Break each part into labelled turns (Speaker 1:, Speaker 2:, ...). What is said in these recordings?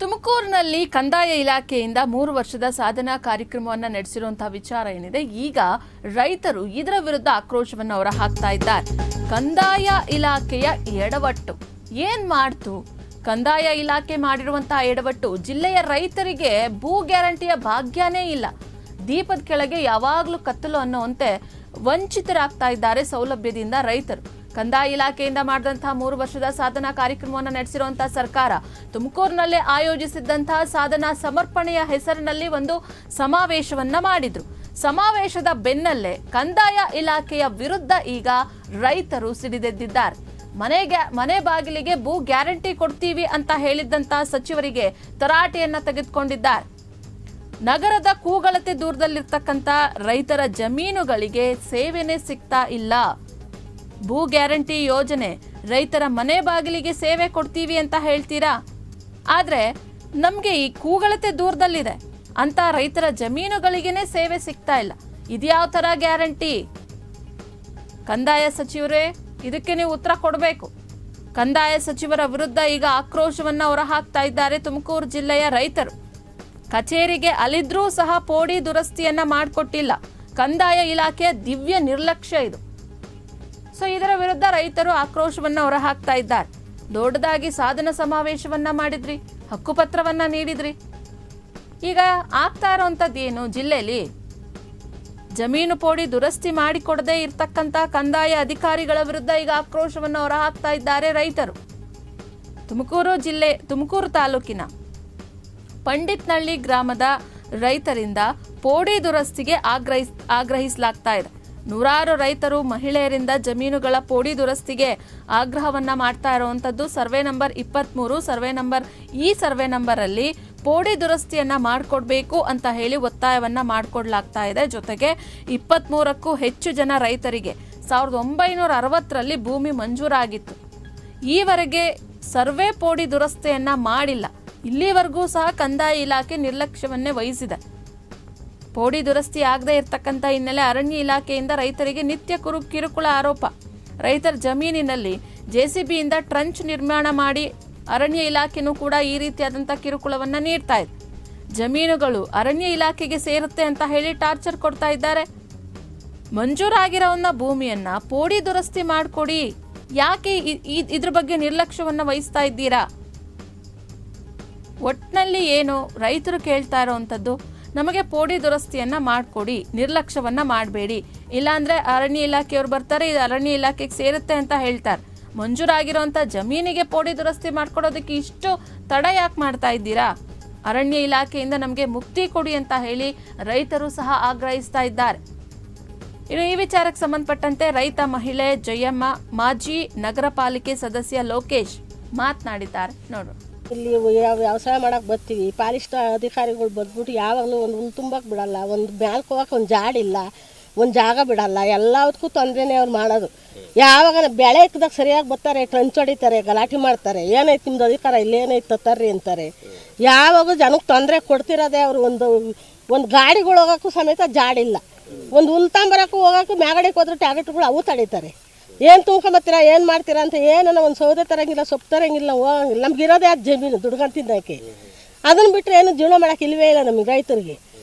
Speaker 1: ತುಮಕೂರಿನಲ್ಲಿ ಕಂದಾಯ ಇಲಾಖೆಯಿಂದ 3 ವರ್ಷದ ಸಾಧನಾ ಕಾರ್ಯಕ್ರಮವನ್ನು ನಡೆಸಿರುವಂತಹ ವಿಚಾರ ಏನಿದೆ, ಈಗ ರೈತರು ಇದರ ವಿರುದ್ಧ ಆಕ್ರೋಶವನ್ನು ಹೊರಹಾಕ್ತಾ ಇದ್ದಾರೆ. ಕಂದಾಯ ಇಲಾಖೆಯ ಎಡವಟ್ಟು ಏನ್ ಮಾಡ್ತು? ಕಂದಾಯ ಇಲಾಖೆ ಮಾಡಿರುವಂತಹ ಎಡವಟ್ಟು, ಜಿಲ್ಲೆಯ ರೈತರಿಗೆ ಭೂ ಗ್ಯಾರಂಟಿಯ ಭಾಗ್ಯನೇ ಇಲ್ಲ. ದೀಪದ ಕೆಳಗೆ ಯಾವಾಗಲೂ ಕತ್ತಲು ಅನ್ನುವಂತೆ ವಂಚಿತರಾಗ್ತಾ ಇದ್ದಾರೆ ಸೌಲಭ್ಯದಿಂದ ರೈತರು. ಕಂದಾಯ ಇಲಾಖೆಯಿಂದ ಮಾಡಿದಂತಹ 3 ವರ್ಷದ ಸಾಧನಾ ಕಾರ್ಯಕ್ರಮವನ್ನು ನಡೆಸಿರುವಂತಹ ಸರ್ಕಾರ ತುಮಕೂರಿನಲ್ಲೇ ಆಯೋಜಿಸಿದ್ದಂತಹ ಸಾಧನಾ ಸಮರ್ಪಣೆಯ ಹೆಸರಿನಲ್ಲಿ ಒಂದು ಸಮಾವೇಶವನ್ನ ಮಾಡಿದ್ರು. ಸಮಾವೇಶದ ಬೆನ್ನಲ್ಲೇ ಕಂದಾಯ ಇಲಾಖೆಯ ವಿರುದ್ಧ ಈಗ ರೈತರು ಸಿಡಿದೆದ್ದಿದ್ದಾರೆ. ಮನೆ ಬಾಗಿಲಿಗೆ ಭೂ ಗ್ಯಾರಂಟಿ ಕೊಡ್ತೀವಿ ಅಂತ ಹೇಳಿದ್ದಂತಹ ಸಚಿವರಿಗೆ ತರಾಟೆಯನ್ನ ತೆಗೆದುಕೊಂಡಿದ್ದಾರೆ. ನಗರದ ಕೂಗಳತೆ ದೂರದಲ್ಲಿರ್ತಕ್ಕಂಥ ರೈತರ ಜಮೀನುಗಳಿಗೆ ಸೇವೆನೇ ಸಿಗ್ತಾ ಇಲ್ಲ. ಭೂ ಗ್ಯಾರಂಟಿ ಯೋಜನೆ, ರೈತರ ಮನೆ ಬಾಗಿಲಿಗೆ ಸೇವೆ ಕೊಡ್ತೀವಿ ಅಂತ ಹೇಳ್ತೀರಾ, ಆದ್ರೆ ನಮ್ಗೆ ಈ ಕೂಗಳತೆ ದೂರದಲ್ಲಿದೆ ಅಂತ ರೈತರ ಜಮೀನುಗಳಿಗೇನೆ ಸೇವೆ ಸಿಗ್ತಾ ಇಲ್ಲ. ಇದ್ಯಾವ ತರ ಗ್ಯಾರಂಟಿ? ಕಂದಾಯ ಸಚಿವರೇ, ಇದಕ್ಕೆ ನೀವು ಉತ್ತರ ಕೊಡಬೇಕು. ಕಂದಾಯ ಸಚಿವರ ವಿರುದ್ಧ ಈಗ ಆಕ್ರೋಶವನ್ನ ಹೊರಹಾಕ್ತಾ ಇದ್ದಾರೆ ತುಮಕೂರು ಜಿಲ್ಲೆಯ ರೈತರು. ಕಚೇರಿಗೆ ಅಲಿದ್ರೂ ಸಹ ಪೋಡಿ ದುರಸ್ತಿಯನ್ನ ಮಾಡಿಕೊಟ್ಟಿಲ್ಲ. ಕಂದಾಯ ಇಲಾಖೆಯ ದಿವ್ಯ ನಿರ್ಲಕ್ಷ್ಯ ಇದು. ಸೊ ಇದರ ವಿರುದ್ಧ ರೈತರು ಆಕ್ರೋಶವನ್ನ ಹೊರಹಾಕ್ತಾ ಇದ್ದಾರೆ. ದೊಡ್ಡದಾಗಿ ಸಾಧನ ಸಮಾವೇಶವನ್ನ ಮಾಡಿದ್ರಿ, ಹಕ್ಕುಪತ್ರವನ್ನ ನೀಡಿದ್ರಿ. ಈಗ ಆಗ್ತಾ ಇರೋಂಥದ್ದು ಏನು? ಜಿಲ್ಲೆಯಲ್ಲಿ ಜಮೀನು ಪೋಡಿ ದುರಸ್ತಿ ಮಾಡಿಕೊಡದೇ ಇರ್ತಕ್ಕಂಥ ಕಂದಾಯ ಅಧಿಕಾರಿಗಳ ವಿರುದ್ಧ ಈಗ ಆಕ್ರೋಶವನ್ನ ಹೊರಹಾಕ್ತಾ ಇದ್ದಾರೆ ರೈತರು. ತುಮಕೂರು ತಾಲೂಕಿನ ಪಂಡಿತ್ನಳ್ಳಿ ಗ್ರಾಮದ ರೈತರಿಂದ ಪೋಡಿ ದುರಸ್ತಿಗೆ ಆಗ್ರಹಿಸಲಾಗ್ತಾ ಇದೆ. ನೂರಾರು ರೈತರು, ಮಹಿಳೆಯರಿಂದ ಜಮೀನುಗಳ ಪೋಡಿ ದುರಸ್ತಿಗೆ ಆಗ್ರಹವನ್ನ ಮಾಡ್ತಾ ಇರುವಂತದ್ದು. ಸರ್ವೆ ನಂಬರ್ 23 ಸರ್ವೆ ನಂಬರ್ ಅಲ್ಲಿ ಪೋಡಿ ದುರಸ್ತಿಯನ್ನ ಮಾಡಿಕೊಡ್ಬೇಕು ಅಂತ ಹೇಳಿ ಒತ್ತಾಯವನ್ನ ಮಾಡಿಕೊಡ್ಲಾಗ್ತಾ ಇದೆ. ಜೊತೆಗೆ 23ಕ್ಕೂ ಹೆಚ್ಚು ಜನ ರೈತರಿಗೆ 1960ರಲ್ಲಿ ಭೂಮಿ ಮಂಜೂರಾಗಿತ್ತು. ಈವರೆಗೆ ಸರ್ವೆ ಪೋಡಿ ದುರಸ್ತಿಯನ್ನ ಮಾಡಿಲ್ಲ. ಇಲ್ಲಿವರೆಗೂ ಸಹ ಕಂದಾಯ ಇಲಾಖೆ ನಿರ್ಲಕ್ಷ್ಯವನ್ನೇ ವಹಿಸಿದೆ. ಪೋಡಿ ದುರಸ್ತಿ ಆಗದೆ ಇರತಕ್ಕಂಥ ಹಿನ್ನೆಲೆ ಅರಣ್ಯ ಇಲಾಖೆಯಿಂದ ರೈತರಿಗೆ ನಿತ್ಯ ಕಿರುಕುಳ ಆರೋಪ. ರೈತರ ಜಮೀನಿನಲ್ಲಿ ಜೆಸಿಬಿಯಿಂದ ಟ್ರಂಚ್ ನಿರ್ಮಾಣ ಮಾಡಿ ಅರಣ್ಯ ಇಲಾಖೆನೂ ಕೂಡ ಈ ರೀತಿಯಾದಂಥ ಕಿರುಕುಳವನ್ನ ನೀಡ್ತಾ ಇದೆ. ಜಮೀನುಗಳು ಅರಣ್ಯ ಇಲಾಖೆಗೆ ಸೇರುತ್ತೆ ಅಂತ ಹೇಳಿ ಟಾರ್ಚರ್ ಕೊಡ್ತಾ ಇದ್ದಾರೆ. ಮಂಜೂರಾಗಿರೋನ್ನ ಭೂಮಿಯನ್ನ ಪೋಡಿ ದುರಸ್ತಿ ಮಾಡಿಕೊಡಿ, ಯಾಕೆ ಇದ್ರ ಬಗ್ಗೆ ನಿರ್ಲಕ್ಷ್ಯವನ್ನ ವಹಿಸ್ತಾ ಇದ್ದೀರಾ? ಒಟ್ನಲ್ಲಿ ಏನು ರೈತರು ಕೇಳ್ತಾ ಇರೋವಂಥದ್ದು, ನಮಗೆ ಪೋಡಿ ದುರಸ್ತಿಯನ್ನ ಮಾಡಿಕೊಡಿ, ನಿರ್ಲಕ್ಷ್ಯವನ್ನ ಮಾಡಬೇಡಿ. ಇಲ್ಲಾಂದ್ರೆ ಅರಣ್ಯ ಇಲಾಖೆಯವರು ಬರ್ತಾರೆ, ಇದು ಅರಣ್ಯ ಇಲಾಖೆಗೆ ಸೇರುತ್ತೆ ಅಂತ ಹೇಳ್ತಾರೆ. ಮಂಜೂರಾಗಿರುವಂಥ ಜಮೀನಿಗೆ ಪೋಡಿ ದುರಸ್ತಿ ಮಾಡ್ಕೊಡೋದಕ್ಕೆ ಇಷ್ಟು ತಡ ಯಾಕೆ ಮಾಡ್ತಾ ಇದ್ದೀರಾ? ಅರಣ್ಯ ಇಲಾಖೆಯಿಂದ ನಮಗೆ ಮುಕ್ತಿ ಕೊಡಿ ಅಂತ ಹೇಳಿ ರೈತರು ಸಹ ಆಗ್ರಹಿಸ್ತಾ ಇದ್ದಾರೆ. ಇನ್ನು ಈ ವಿಚಾರಕ್ಕೆ ಸಂಬಂಧಪಟ್ಟಂತೆ ರೈತ ಮಹಿಳೆ ಜಯಮ್ಮ, ಮಾಜಿ ನಗರ ಪಾಲಿಕೆ ಸದಸ್ಯ ಲೋಕೇಶ್ ಮಾತನಾಡಿದ್ದಾರೆ. ನೋಡು,
Speaker 2: ಇಲ್ಲಿ ವ್ಯವಸಾಯ ಮಾಡಕ್ಕೆ ಬರ್ತೀವಿ, ಪಾಲಿಷ್ಟ ಅಧಿಕಾರಿಗಳು ಬಂದ್ಬಿಟ್ಟು ಯಾವಾಗಲೂ ಒಂದು ಹುಲ್ ತುಂಬಕ್ಕೆ ಬಿಡಲ್ಲ, ಒಂದು ಮ್ಯಾಲ್ಕ್ ಹೋಗಕ್ಕೆ ಒಂದು ಜಾಡಿಲ್ಲ, ಒಂದು ಜಾಗ ಬಿಡಲ್ಲ, ಎಲ್ಲದಕ್ಕೂ ತೊಂದರೆನೇ ಅವ್ರು ಮಾಡೋದು. ಯಾವಾಗ ಬೆಳೆ ಇಕ್ಕದಾಗ ಸರಿಯಾಗಿ ಬರ್ತಾರೆ, ಟ್ರಂಚ್ ಹೊಡಿತಾರೆ, ಗಲಾಟೆ ಮಾಡ್ತಾರೆ, ಏನೈತೆ ನಿಮ್ದು ಅಧಿಕಾರ, ಇಲ್ಲೇನೈತೆ ತರ್ರಿ ಅಂತಾರೆ. ಯಾವಾಗ ಜನಕ್ಕೆ ತೊಂದರೆ ಕೊಡ್ತಿರೋದೆ ಅವರು. ಒಂದು ಗಾಡಿಗಳು ಹೋಗೋಕ್ಕೂ ಸಮೇತ ಜಾಡಿಲ್ಲ, ಒಂದು ಹುಲ್ ತಂಬರಕ್ಕೂ ಹೋಗೋಕ್ಕೂ ಮ್ಯಾಗಡಿಗೆ ಹೋದ್ರೆ ಟ್ಯಾಕ್ಟ್ರುಗಳು ಅವು ತಡೀತಾರೆ. ಏನು ತುಂಬ್ಕೊಂಬತ್ತೀರಾ, ಏನು ಮಾಡ್ತೀರಾ ಅಂತ ಏನನ್ನ ಒಂದು ಸೌದೆ ತರಂಗಿಲ್ಲ, ಸೊಪ್ಪು ತರಂಗಿಲ್ಲ, ಹೋಗಂಗಿಲ್ಲ. ನಮ್ಗೆ ಇರೋದೇ ಅದು ಜಮೀನು ದುಡ್ಕೊಂಡು ತಿನ್ನೋಕ್ಕೆ. ಅದನ್ನು ಬಿಟ್ಟರೆ ಏನು ಜೀವನ ಮಾಡೋಕೆ ಇಲ್ವೇ ಇಲ್ಲ ನಮಗೆ ರೈತರಿಗೆ.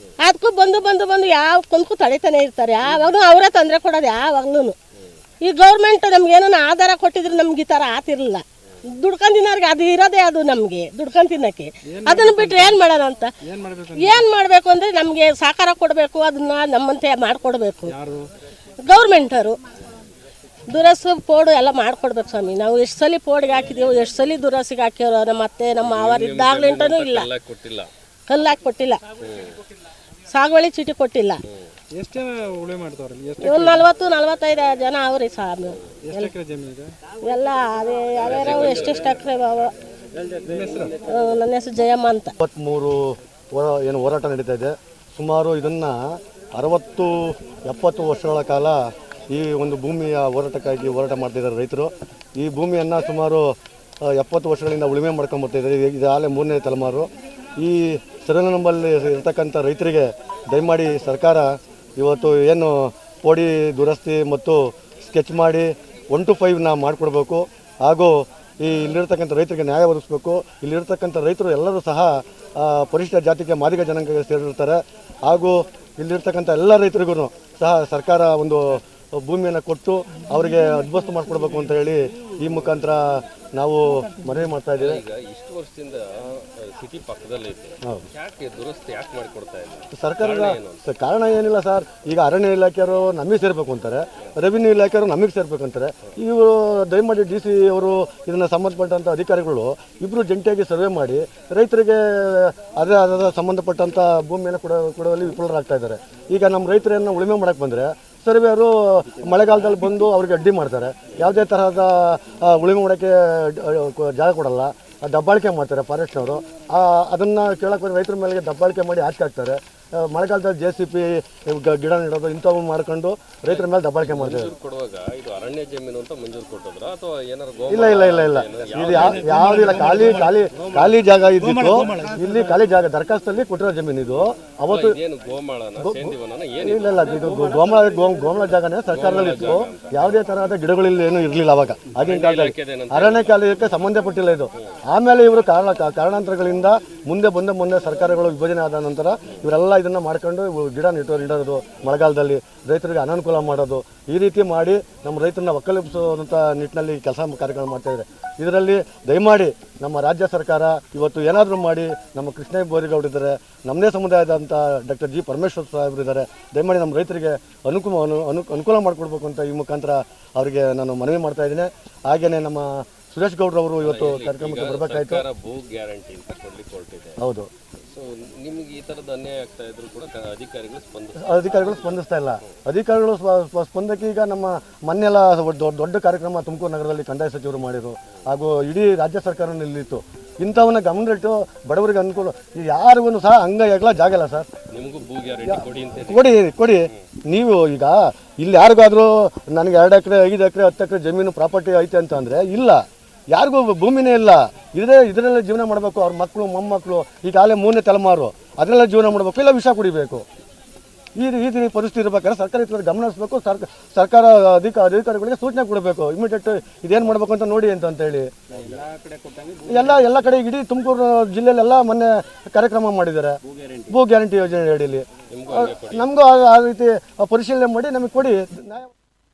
Speaker 2: ಅದಕ್ಕೂ ಬಂದು ಯಾವ ಕೊಂದಕ್ಕೂ ತಡೀತಾನೆ ಇರ್ತಾರೆ. ಯಾವಾಗಲೂ ಅವರೇ ತೊಂದರೆ ಕೊಡೋದು ಯಾವಾಗ್ಲೂ. ಈ ಗೌರ್ಮೆಂಟ್ ನಮ್ಗೆ ಏನೋ ಆಧಾರ ಕೊಟ್ಟಿದ್ರೆ ನಮ್ಗೆ ಈ ಥರ ಆತಿರಲಿಲ್ಲ. ದುಡ್ಕೊಂಡು ತಿನ್ನೋರಿಗೆ ಅದು ಇರೋದೇ ಅದು ನಮಗೆ ದುಡ್ಕೊಂಡು ತಿನ್ನೋಕ್ಕೆ. ಅದನ್ನು ಬಿಟ್ಟರೆ ಏನು ಮಾಡೋಣ ಅಂತ, ಏನು ಮಾಡಬೇಕು ಅಂದರೆ ನಮಗೆ ಸಹಕಾರ ಕೊಡಬೇಕು, ಅದನ್ನ ನಮ್ಮಂತೆ ಮಾಡಿಕೊಡ್ಬೇಕು ಗೌರ್ಮೆಂಟವರು. ದುರಸ್ತಿ ಪೋಡು ಎಲ್ಲ ಮಾಡ್ಕೊಡ್ಬೇಕು ಸ್ವಾಮಿ. ನಾವು ಎಷ್ಟು ಸಲ ಪೋಡಿಗೆ ಹಾಕಿದೀವಿ, ಎಷ್ಟು ಸಲ ದುರಸ್ತಿಗೆ ಹಾಕಿರೋ. ಮತ್ತೆ ನಮ್ಮ ಅವರ್ ಇದ್ದಾಗ್ಲಿಂಟನೂ ಇಲ್ಲ, ಕಲ್ಲಾಕಿ ಕೊಟ್ಟಿಲ್ಲ, ಸಾಗುವಳಿ ಚೀಟಿ ಕೊಟ್ಟಿಲ್ಲ. ಒಂದು 40-45 ಜನ ಅವ್ರಿ ಸ್ವಾಮಿ. ಎಲ್ಲ ಅದೇ ಯಾವ್ಯಾವ ಎಷ್ಟೆಷ್ಟು ಎಕರೆ. ನನ್ನ ಹೆಸರು ಜಯಮ್ಮ ಅಂತ.
Speaker 3: 23 ಏನು ಹೋರಾಟ ನಡೀತಾ ಇದೆ. ಸುಮಾರು ಇದನ್ನು 60-70 ವರ್ಷಗಳ ಕಾಲ ಈ ಒಂದು ಭೂಮಿಯ ಹೋರಾಟಕ್ಕಾಗಿ ಹೋರಾಟ ಮಾಡ್ತಿದ್ದಾರೆ ರೈತರು. ಈ ಭೂಮಿಯನ್ನು ಸುಮಾರು 70 ವರ್ಷಗಳಿಂದ ಉಳುಮೆ ಮಾಡ್ಕೊಂಡ್ಬರ್ತಿದ್ದಾರೆ. ಇದು ಆಗಲೇ 3ನೇ ತಲೆಮಾರು. ಈ ಸರ್ವೆ ನಂಬರಲ್ಲಿ ಇರ್ತಕ್ಕಂಥ ರೈತರಿಗೆ ದಯಮಾಡಿ ಸರ್ಕಾರ ಇವತ್ತು ಏನು ಪೋಡಿ ದುರಸ್ತಿ ಮತ್ತು ಸ್ಕೆಚ್ ಮಾಡಿ 1 to 5 ಮಾಡಿಕೊಡ್ಬೇಕು. ಹಾಗೂ ಇಲ್ಲಿರ್ತಕ್ಕಂಥ ರೈತರಿಗೆ ನ್ಯಾಯ ಒದಗಿಸ್ಬೇಕು. ಇಲ್ಲಿರ್ತಕ್ಕಂಥ ರೈತರು ಎಲ್ಲರೂ ಸಹ ಪರಿಶಿಷ್ಟ ಜಾತಿಗೆ ಮಾದಿಗ ಜನಾಂಗಕ್ಕೆ ಸೇರಿರ್ತಾರೆ. ಹಾಗೂ ಇಲ್ಲಿರ್ತಕ್ಕಂಥ ಎಲ್ಲ ರೈತರಿಗೂ ಸಹ ಸರ್ಕಾರ ಒಂದು ಭೂಮಿಯನ್ನು ಕೊಟ್ಟು ಅವರಿಗೆ ಅದ್ಭುತ ಮಾಡಿಕೊಡ್ಬೇಕು ಅಂತ ಹೇಳಿ ಈ ಮುಖಾಂತರ ನಾವು ಮನವಿ ಮಾಡ್ತಾ ಇದ್ದೀವಿ.
Speaker 4: ಈಗ ಇಷ್ಟು ವರ್ಷದಿಂದ ಸಿಟಿ ಪಕ್ಕದಲ್ಲೇ ಇದೆ, ಯಾಕೆ ದುರಸ್ತಿ ಯಾಕೆ ಮಾಡಿಕೊಡ್ತಾ ಇಲ್ಲ
Speaker 3: ಸರ್ಕಾರದ ಕಾರಣ ಏನಿಲ್ಲ ಸರ್. ಈಗ ಅರಣ್ಯ ಇಲಾಖೆಯವರು ನಮಗೆ ಸೇರ್ಬೇಕು ಅಂತಾರೆ, ರೆವಿನ್ಯೂ ಇಲಾಖೆಯವರು ನಮಗೆ ಸೇರ್ಬೇಕು ಅಂತಾರೆ. ಇವರು ದಯಮಾಡಿ DC ಅವರು ಇದನ್ನು ಸಂಬಂಧಪಟ್ಟಂಥ ಅಧಿಕಾರಿಗಳು ಇಬ್ಬರು ಜಂಟಿಯಾಗಿ ಸರ್ವೆ ಮಾಡಿ ರೈತರಿಗೆ ಅದೇ ಅದ ಸಂಬಂಧಪಟ್ಟಂಥ ಭೂಮಿಯನ್ನು ಕೊಡುವಲ್ಲಿ ವಿಫಲರಾಗ್ತಾ ಇದ್ದಾರೆ. ಈಗ ನಮ್ಮ ರೈತರನ್ನು ಉಳುಮೆ ಮಾಡೋಕ್ಕೆ ಬಂದರೆ ಸರ್ವೆಯವರು ಮಳೆಗಾಲದಲ್ಲಿ ಬಂದು ಅವ್ರಿಗೆ ಅಡ್ಡಿ ಮಾಡ್ತಾರೆ. ಯಾವುದೇ ತರಹದ ಉಳುಮೆ ಮಾಡೋಕ್ಕೆ ಜಾಗ ಕೊಡಲ್ಲ, ದಬ್ಬಾಳಿಕೆ ಮಾಡ್ತಾರೆ ಫಾರೆಸ್ಟ್ನವರು. ಅದನ್ನು ಕೇಳಕ್ಕೆ ಬಂದು ರೈತರ ಮೇಲೆ ದಬ್ಬಾಳಿಕೆ ಮಾಡಿ ಹಾಕ್ತಾರೆ. ಮಳೆಗಾಲದಲ್ಲಿ JCP ಗಿಡ ನೆಡೋದು ಇಂಥವು ಮಾಡ್ಕೊಂಡು ರೈತರ ಮೇಲೆ ದಬ್ಬಾಳಿಕೆ ಮಾಡ್ತಾರೆ.
Speaker 4: ಕೊಡುವಾಗ ಇದು ಅರಣ್ಯ ಜಮೀನು ಅಂತ ಮಂಜೂರು ಕೊಟ್ಟಿದ್ರ ಅಥವಾ ಏನಾರು
Speaker 3: ಇಲ್ಲ ಇದು ಯಾವುದಿಲ್ಲ, ಖಾಲಿ ಜಾಗ ಇದ್ದಿತ್ತು. ಇಲ್ಲಿ ಖಾಲಿ ಜಾಗ ದರಖಾಸ್ತಲ್ಲಿ ಕೊಟ್ಟಿರೋ ಜಮೀನು ಇದು. ಅವತ್ತು ಇಲ್ಲ ಇದು ಗೋಮಳ ಜಾಗನೇ ಸರ್ಕಾರದಲ್ಲಿ ಇತ್ತು. ಯಾವುದೇ ತರಹದ ಗಿಡಗಳಿಲ್ಲ, ಏನು ಇರಲಿಲ್ಲ ಅವಾಗ ಆಗಿನ ಕಾಲದಲ್ಲಿ. ಅರಣ್ಯ ಕಾಲಕ್ಕೆ ಸಂಬಂಧಪಟ್ಟಿಲ್ಲ ಇದು. ಆಮೇಲೆ ಇವರು ಕಾರಣಾಂತರಗಳಿಂದ ಮುಂದೆ ಸರ್ಕಾರಗಳು ವಿಭಜನೆ ಆದ ನಂತರ ಇವರೆಲ್ಲ ಇದನ್ನ ಮಾಡ್ಕೊಂಡು ಗಿಡ ಇಡೋದು, ಮಳೆಗಾಲದಲ್ಲಿ ರೈತರಿಗೆ ಅನಾನುಕೂಲ ಮಾಡೋದು, ಈ ರೀತಿ ಮಾಡಿ ನಮ್ಮ ರೈತರನ್ನ ಒಕ್ಕಲಿಸುವಂಥ ನಿಟ್ಟಿನಲ್ಲಿ ಕೆಲಸ ಕಾರ್ಯಕ್ರಮ ಮಾಡ್ತಾ ಇದ್ದಾರೆ. ಇದರಲ್ಲಿ ದಯಮಾಡಿ ನಮ್ಮ ರಾಜ್ಯ ಸರ್ಕಾರ ಇವತ್ತು ಏನಾದರೂ ಮಾಡಿ ನಮ್ಮ ಕೃಷ್ಣ ಬೋರಿಗೌಡರಿದ್ದಾರೆ, ನಮ್ಮದೇ ಸಮುದಾಯದಂಥ ಡಾಕ್ಟರ್ G. ಪರಮೇಶ್ವರ್ ಸಾಹೇಬರು ಇದ್ದಾರೆ. ದಯಮಾಡಿ ನಮ್ಮ ರೈತರಿಗೆ ಅನುಕೂಲ ಮಾಡಿಕೊಡ್ಬೇಕು ಅಂತ ಈ ಮುಖಾಂತರ ಅವರಿಗೆ ನಾನು ಮನವಿ ಮಾಡ್ತಾ ಇದ್ದೀನಿ. ಹಾಗೆಯೇ ನಮ್ಮ ಸುರೇಶ್ ಗೌಡ್ರವರು ಇವತ್ತು ಕಾರ್ಯಕ್ರಮಕ್ಕೆ ಬರಬೇಕಾಯ್ತು.
Speaker 4: ಭೂ ಗ್ಯಾರಂಟಿ ಅಂತ ಕೊಡ್ಲಿಕ್ಕೆ ಹೊರಟಿದೆ.
Speaker 3: ಹೌದು.
Speaker 4: ಸೊ ನಿಮ್ಗೆ ಈ ಥರದ ಅನ್ಯಾಯ ಆಗ್ತಾ ಇದ್ರು ಕೂಡ
Speaker 3: ಅಧಿಕಾರಿಗಳು ಸ್ಪಂದಿಸ್ತಾ ಇಲ್ಲ. ಅಧಿಕಾರಿಗಳು ಸ್ಪಂದಕ್ಕೆ ಈಗ ನಮ್ಮ ಮೊನ್ನೆಲ್ಲ ದೊಡ್ಡ ಕಾರ್ಯಕ್ರಮ ತುಮಕೂರು ನಗರದಲ್ಲಿ ಕಂದಾಯ ಸಚಿವರು ಮಾಡಿದರು, ಹಾಗೂ ಇಡೀ ರಾಜ್ಯ ಸರ್ಕಾರ ನಿಲ್ಲಿತ್ತು. ಇಂಥವನ್ನ ಗಮನದಲ್ಲಿಟ್ಟು ಬಡವರಿಗೆ ಅನುಕೂಲ, ಯಾರಿಗೂ ಸಹ ಅಂಗೈಯಾಗಲ್ಲ ಜಾಗ ಇಲ್ಲ ಸರ್.
Speaker 4: ನಿಮಗೂ ಭೂ ಗ್ಯಾರಂಟಿ
Speaker 3: ಕೊಡಿ. ನೀವು ಈಗ ಇಲ್ಲಿ ಯಾರಿಗಾದ್ರೂ ನನಗೆ 2 ಎಕರೆ 5 ಎಕರೆ 10 ಎಕರೆ ಜಮೀನು ಪ್ರಾಪರ್ಟಿ ಐತೆ ಅಂತ ಅಂದರೆ ಇಲ್ಲ, ಯಾರಿಗೂ ಭೂಮಿನೇ ಇಲ್ಲ. ಇದರಲ್ಲೇ ಜೀವನ ಮಾಡಬೇಕು. ಅವ್ರ ಮಕ್ಕಳು ಮೊಮ್ಮಕ್ಕಳು ಈಗಾಗಲೇ 3ನೇ ತಲೆಮಾರು ಅದರಲ್ಲೇ ಜೀವನ ಮಾಡಬೇಕು, ಇಲ್ಲ ವಿಷ ಕುಡಿಬೇಕು. ಈ ರೀತಿ ಪರಿಸ್ಥಿತಿ ಇರಬೇಕಾದ್ರೆ ಸರ್ಕಾರ ಇದರ ಗಮನ ಹರಿಸಬೇಕು. ಸರ್ಕಾರ ಅಧಿಕಾರಿಗಳಿಗೆ ಸೂಚನೆ ಕೊಡಬೇಕು, ಇಮಿಡಿಯೇಟ್ ಇದೇನು ಮಾಡಬೇಕು ಅಂತ ನೋಡಿ ಅಂತ ಹೇಳಿ. ಎಲ್ಲ ಕಡೆ ಇಡೀ ತುಮಕೂರು ಜಿಲ್ಲೆಯಲ್ಲೆಲ್ಲ ಮೊನ್ನೆ ಕಾರ್ಯಕ್ರಮ ಮಾಡಿದ್ದಾರೆ ಭೂ ಗ್ಯಾರಂಟಿ ಯೋಜನೆ ಅಡಿಯಲ್ಲಿ. ನಮಗೂ ಆ ರೀತಿ ಪರಿಶೀಲನೆ ಮಾಡಿ ನಮಗೆ ಕೊಡಿ.